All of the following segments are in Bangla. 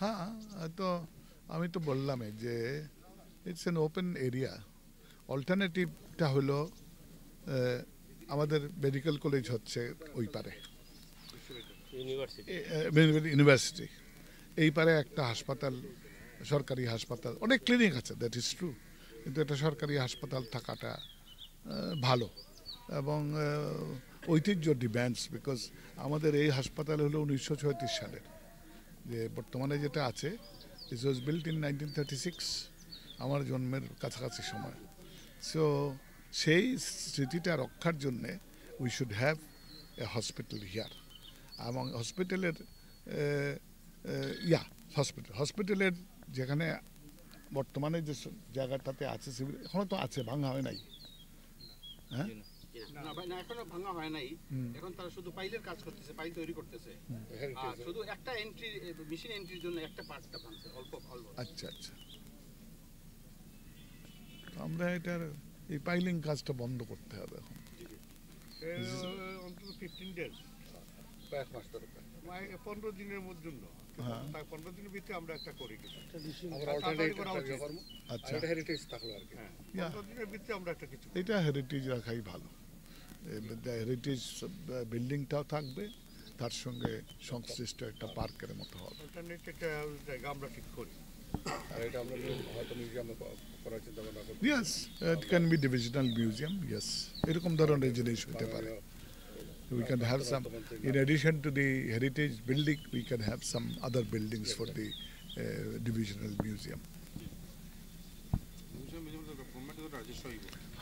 হ্যাঁ, তো আমি তো বললামই যে ইটস এন ওপেন এরিয়া। অল্টারনেটিভটা হলো আমাদের মেডিকেল কলেজ হচ্ছে ওই পারে, ইউনিভার্সিটি এই পারে একটা হাসপাতাল, সরকারি হাসপাতাল, অনেক ক্লিনিক আছে, দ্যাট ইজ ট্রু, কিন্তু একটা সরকারি হাসপাতাল থাকাটা ভালো এবং ঐতিহ্য ডিম্যান্ডস, বিকজ আমাদের এই হাসপাতাল হলো 1936 সালের, যে বর্তমানে যেটা আছে ইট ওয়াজ বিল্ট ইন 1936, আমার জন্মের কাছাকাছি সময়। সো সেই স্মৃতিটা রক্ষার জন্যে we should have a hospital here. এবং হসপিটালের হসপিটালের যেখানে বর্তমানে যে জায়গাটাতে আছে সিভিল, এখনো তো আছে, ভাঙা হয় নাই। হ্যাঁ, এখনো ভাঙা হয় নাই, এখন তারা শুধু পাইলের কাজ করতেছে, পাইল তৈরি করতেছে, আর শুধু একটা এন্ট্রি, মেশিন এন্ট্রির জন্য একটা পার্টটা ভাঙছে, অল্প অল্প। আচ্ছা আচ্ছা, আমরা এটার এই পাইলিং কাজটা বন্ধ করতে হবে এখন। অন্তত 15 days, কয়েক মাস ধরে, 15 দিনের মধ্যে, হ্যাঁ, 15 দিনের ভিতরে আমরা একটা করি, আচ্ছা, হেরিটেজ থাকলো আর কি। 15 দিনের ভিতরে আমরা একটা কিছু, এটা হেরিটেজ রাখাই ভালো। হেরিটেজ বিল্ডিংটাও থাকবে, তার সঙ্গে সংশ্লিষ্ট একটা পার্কের মতো হবে। অল্টারনেট একটা জায়গা আমরা ঠিক করি। আর এটা আমরা হয়তো মিউজিয়ামে করার চিন্তা ভাবনা করব। Yes, it can be divisional museum, yes, এরকম ধরনের জিনিস হতে পারে। We can have some, in addition to the heritage building, we can have some other buildings for the divisional museum.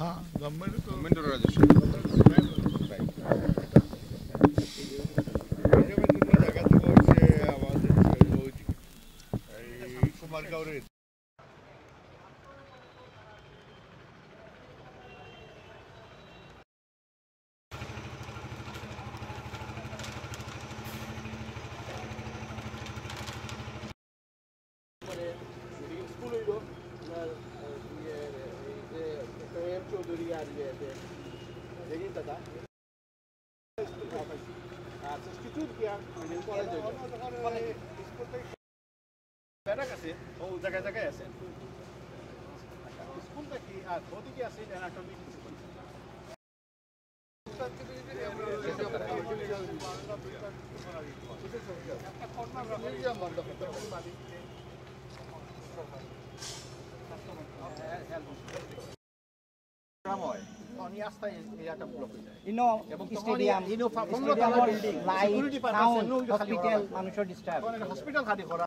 हाँ, গভর্নমেন্টের রাজস্ব। জায়গা তো হচ্ছে আমাদের কুমারগাঁওয়ের জায়গায় জায়গায় আছে স্কুলটা কি, আর ওদিকে আছে একটা মিউজিয়াম বন্ধ করতে হবে। হসপিটাল মানুষের ডিস্টার্ব, হসপিটাল খালি করা।